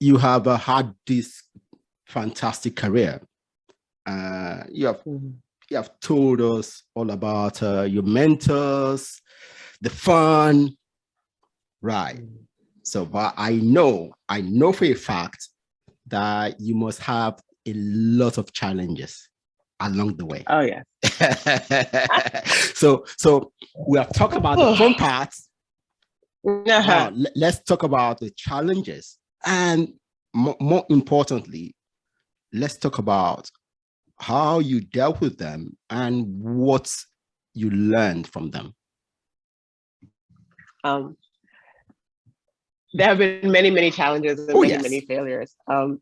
you have had this fantastic career. You have told us all about your mentors, the fun, right? So, but I know for a fact that you must have a lot of challenges along the way. Oh yeah. So we have talked about the fun parts. Now, let's talk about the challenges, and more importantly, let's talk about how you dealt with them and what you learned from them. There have been many challenges and many failures. And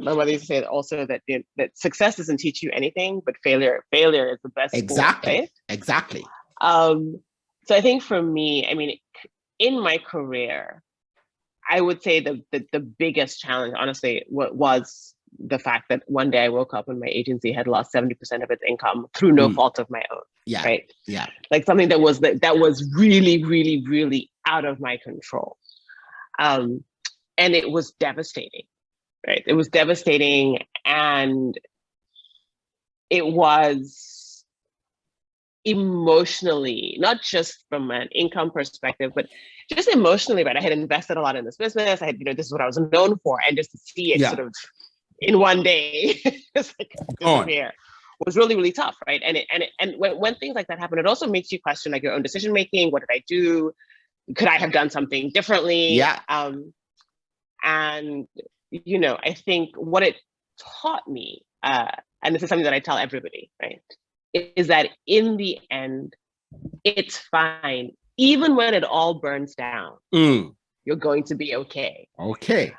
my mother used to say also that that success doesn't teach you anything, but failure is the best. Exactly. School, right? Exactly. So I think for me, I mean, in my career, I would say the biggest challenge, honestly, was the fact that one day I woke up and my agency had lost 70% of its income through no fault of my own. Yeah. Right. Yeah. Like something that was really, really, really out of my control. And it was devastating. Right. It was devastating, and it was emotionally, not just from an income perspective, but just emotionally, right? I had invested a lot in this business. I had, this is what I was known for. And just to see it sort of in one day, just like disappear was really, really tough, right? And when things like that happen, it also makes you question like your own decision making. What did I do? Could I have done something differently? Yeah. And I think what it taught me, and this is something that I tell everybody, right, is that in the end, it's fine. Even when it all burns down, you're going to be okay. Okay.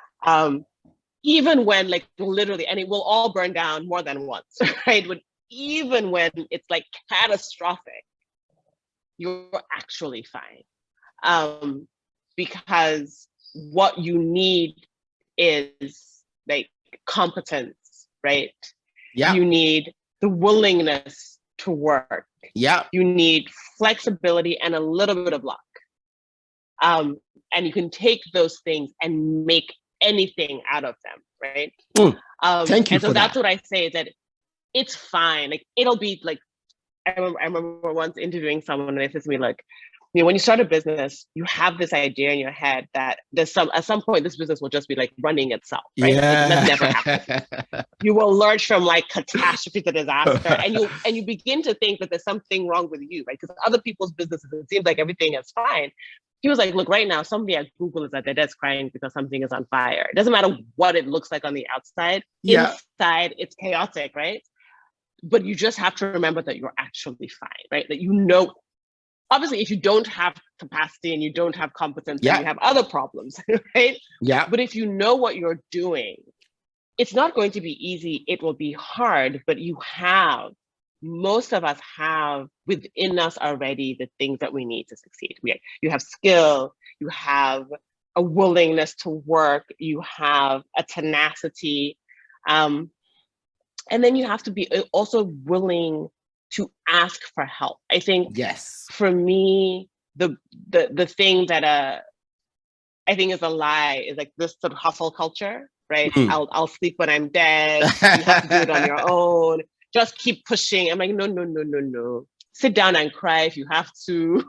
Even when like literally, and it will all burn down more than once, right? But even when it's like catastrophic, you're actually fine. Because what you need is like competence, right? Yeah. You need the willingness to work. Yeah. You need flexibility and a little bit of luck. And you can take those things and make anything out of them, right? Thank you. And so that's what I say, is that it's fine. Like it'll be like, I remember once interviewing someone and they said to me, like, when you start a business, you have this idea in your head that at some point this business will just be like running itself, right? Yeah. Like, that's never happened. You will lurch from like catastrophe to disaster, and you begin to think that there's something wrong with you, right? Because other people's businesses, it seems like everything is fine. He was like, look, right now, somebody at Google is at their desk crying because something is on fire. It doesn't matter what it looks like on the outside. Yeah. Inside, it's chaotic, right? But you just have to remember that you're actually fine, right? That obviously, if you don't have capacity and you don't have competence, then you have other problems, right? Yeah. But if you know what you're doing, it's not going to be easy. It will be hard, but most of us have within us already the things that we need to succeed. You have skill, you have a willingness to work, you have a tenacity, and then you have to be also willing to ask for help. I think for me, the thing that I think is a lie is like this sort of hustle culture, right? I'll sleep when I'm dead. You have to do it on your own. Just keep pushing. I'm like, no. Sit down and cry if you have to.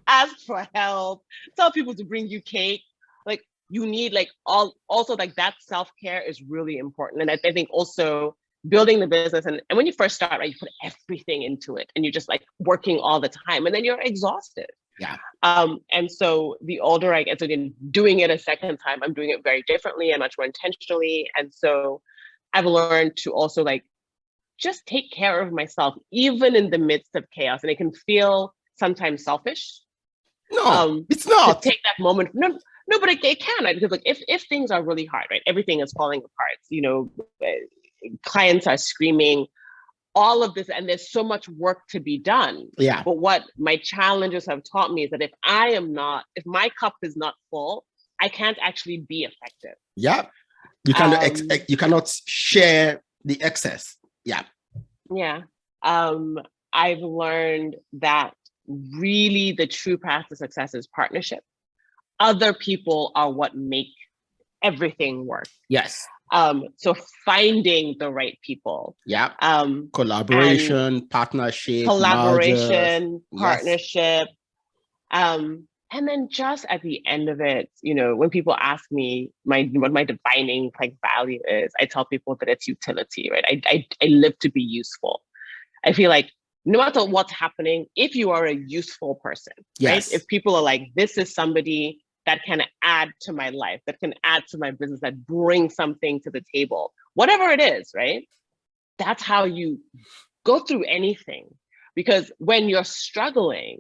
Ask for help. Tell people to bring you cake. Like you need also that self-care is really important. And I think also building the business and when you first start, right, you put everything into it and you're just like working all the time and then you're exhausted. Yeah. And so the older I get, so again, doing it a second time, I'm doing it very differently and much more intentionally. And so I've learned to also just take care of myself, even in the midst of chaos. And it can feel sometimes selfish. No, it's not. To take that moment. No, but it can, right? Because if things are really hard, right, everything is falling apart. Clients are screaming, all of this, and there's so much work to be done. Yeah. But what my challenges have taught me is that if my cup is not full, I can't actually be effective. Yeah. You cannot share the excess. Yeah. Yeah. I've learned that really the true path to success is partnership. Other people are what make everything work. Yes. So finding the right people. Yeah. Collaboration, partnership, collaboration, mergers. partnership. And then just at the end of it, you know, when people ask me what my defining like value is, I tell people that it's utility, right? I live to be useful. I feel like no matter what's happening, if you are a useful person, right? If people are like, this is somebody that can add to my life, that can add to my business, that brings something to the table, whatever it is, right? That's how you go through anything. Because when you're struggling,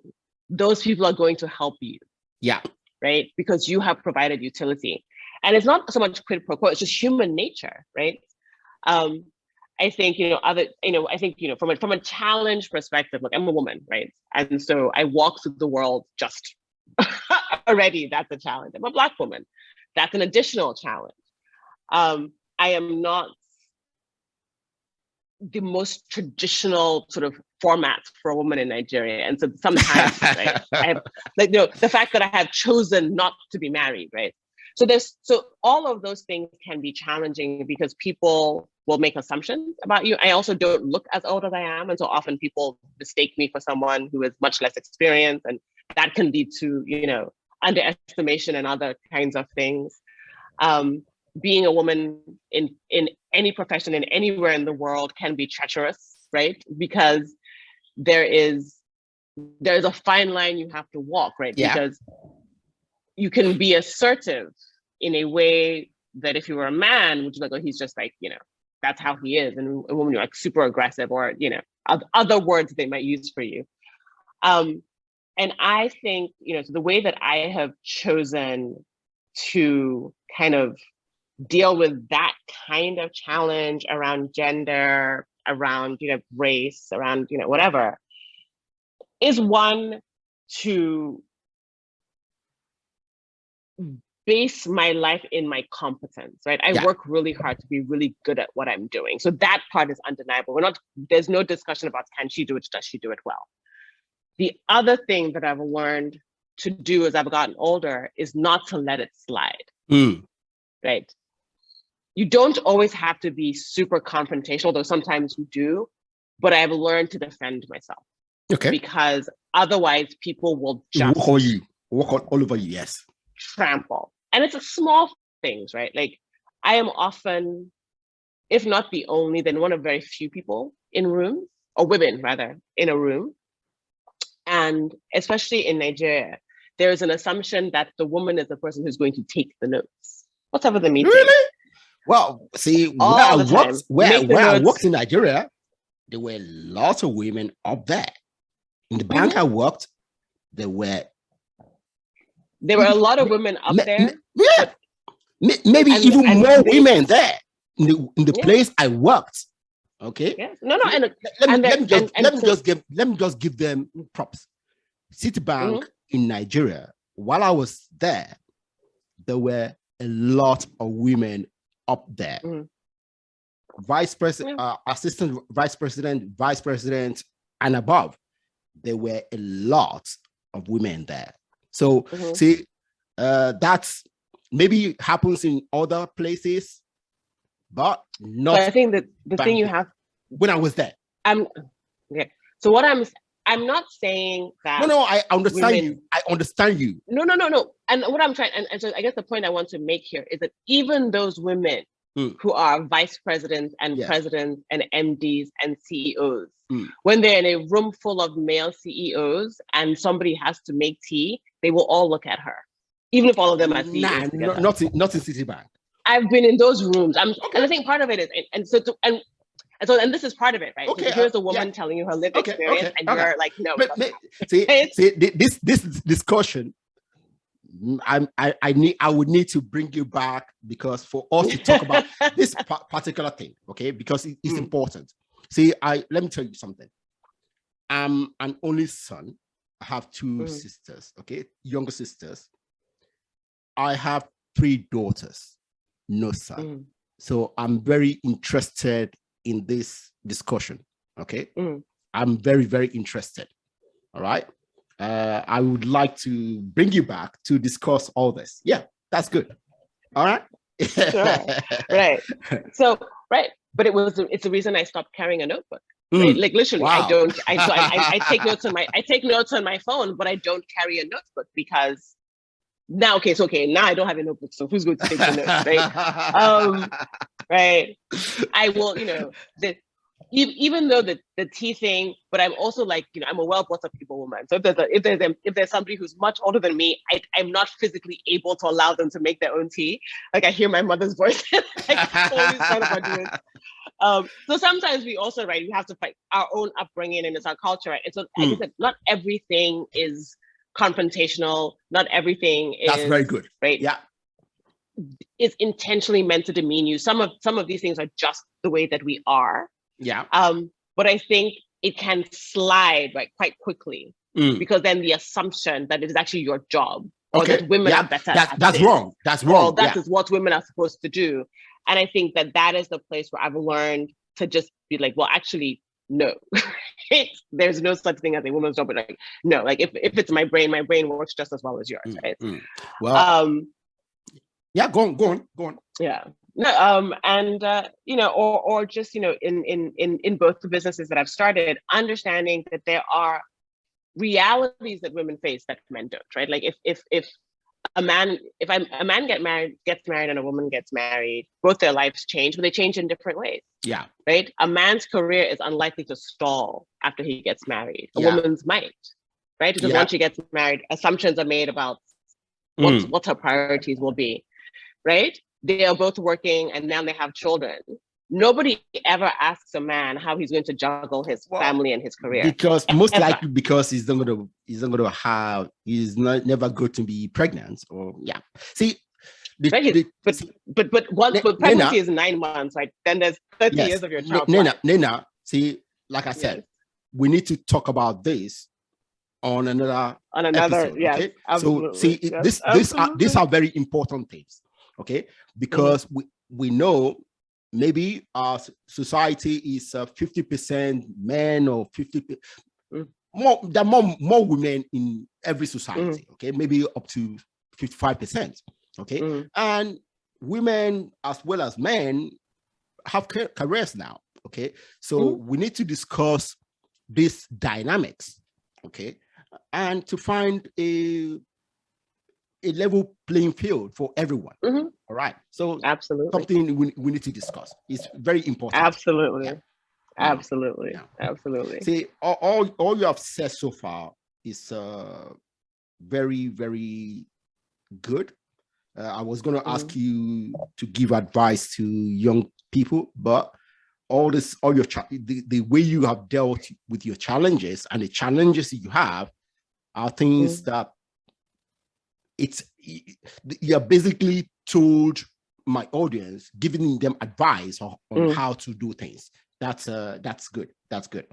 those people are going to help you. Yeah. Right? Because you have provided utility. And it's not so much quid pro quo, it's just human nature, right? I think, from a challenge perspective, look, I'm a woman, right? And so I walk through the world just already, that's a challenge. I'm a Black woman. That's an additional challenge. I am not the most traditional sort of format for a woman in Nigeria. And so sometimes, right, I have, the fact that I have chosen not to be married, right? So all of those things can be challenging because people will make assumptions about you. I also don't look as old as I am. And so often people mistake me for someone who is much less experienced. And that can lead to, underestimation and other kinds of things. Being a woman in any profession and anywhere in the world can be treacherous, right? Because there's a fine line you have to walk, right? Yeah. Because you can be assertive in a way that if you were a man, which is like, oh, he's just like, that's how he is. And a woman, you're like super aggressive or, other words they might use for you. And I think, so the way that I have chosen to kind of deal with that kind of challenge around gender, around, race, around, whatever, is one to base my life in my competence, right? I work really hard to be really good at what I'm doing. So that part is undeniable. There's no discussion about can she do it, does she do it well? The other thing that I've learned to do as I've gotten older is not to let it slide, right? You don't always have to be super confrontational, though sometimes you do, but I've learned to defend myself. Okay. Because otherwise people will just walk all over you, yes. Trample. And it's a small things, right? Like I am often, if not the only, then one of very few people in rooms, or women rather, in a room. And especially in Nigeria, there is an assumption that the woman is the person who's going to take the notes, whatever the meeting. Really? Well, see, where I worked in Nigeria, there were lots of women up there. In the bank I worked, there were a lot of women up there. Yeah, maybe even more women there in the place I worked. Okay. Yes. No. Let me just give them props. Citibank in Nigeria. While I was there were a lot of women up there. Vice president, assistant vice president, and above. There were a lot of women there. So see, that's maybe happens in other places, but not. But I think that the thing you have when I was there. Okay. So what I'm not saying that. No, I understand you. I understand you. No. And what I'm trying, and so I guess the point I want to make here is that even those women who are vice presidents and presidents and MDs and CEOs, when they're in a room full of male CEOs and somebody has to make tea, they will all look at her, even if all of them are CEOs. Not in Citibank. I've been in those rooms. And I think part of it is, and this is part of it, right? Okay, so here's a woman telling you her lived experience, and you're like, no. See, this discussion, I would need to bring you back because for us to talk about this particular thing, okay? Because it's important. See, let me tell you something. I'm an only son. I have two sisters, okay, younger sisters. I have 3 daughters, no son. So I'm very interested in this discussion, okay? I'm very, very interested, all right? I would like to bring you back to discuss all this. Yeah, that's good. All right? Sure. Right. So, right. But it's the reason I stopped carrying a notebook. Right. Like literally, I Wow. don't, I take notes on my phone, but I don't carry a notebook because now, now I don't have a notebook. So who's going to take the notes? Right. Right. I will, even though the tea thing, but I'm also like, I'm a well brought up people woman. So if there's somebody who's much older than me, I'm not physically able to allow them to make their own tea. Like I hear my mother's voice, like always trying to do it. So sometimes we also, right, we have to fight our own upbringing and it's our culture, right? And so like I said, not everything is confrontational. Not everything is that's very good, right? Yeah, is intentionally meant to demean you. Some of these things are just the way that we are. Yeah. But I think it can slide right quite quickly because then the assumption that it is actually your job or that women are better. That's wrong. That's wrong. Or that is what women are supposed to do. And I think that is the place where I've learned to just be like, well, actually, no. There's no such thing as a woman's job. But like, no, like if it's my brain works just as well as yours, right? Well, yeah, go on. Yeah. No, and or just in both the businesses that I've started, understanding that there are realities that women face that men don't, right? Like if a man gets married and a woman gets married, both their lives change, but they change in different ways. Yeah. Right. A man's career is unlikely to stall after he gets married. A woman's might, right? Because once she gets married, assumptions are made about what her priorities will be. Right? They are both working and now they have children. Nobody ever asks a man how he's going to juggle his family and his career. Because most likely because he's never going to be pregnant or See, but pregnancy is 9 months, right? Then there's 30 years of your child's life. Nnenna, see, like I said, we need to talk about this on another episode, okay? Absolutely. So see, these are very important things. Okay, because we know maybe our society is 50% men or 50% more. There are more women in every society. Okay, maybe up to 55%. Okay, and women as well as men have careers now. Okay, so we need to discuss these dynamics. Okay, and to find a level playing field for everyone. All right. So absolutely something we need to discuss. It's very important. Absolutely. Absolutely. See, all you have said so far is very, very good. I was going to ask you to give advice to young people, but the way you have dealt with your challenges and the challenges you have are things that you're basically told my audience, giving them advice on how to do things. That's good. That's good.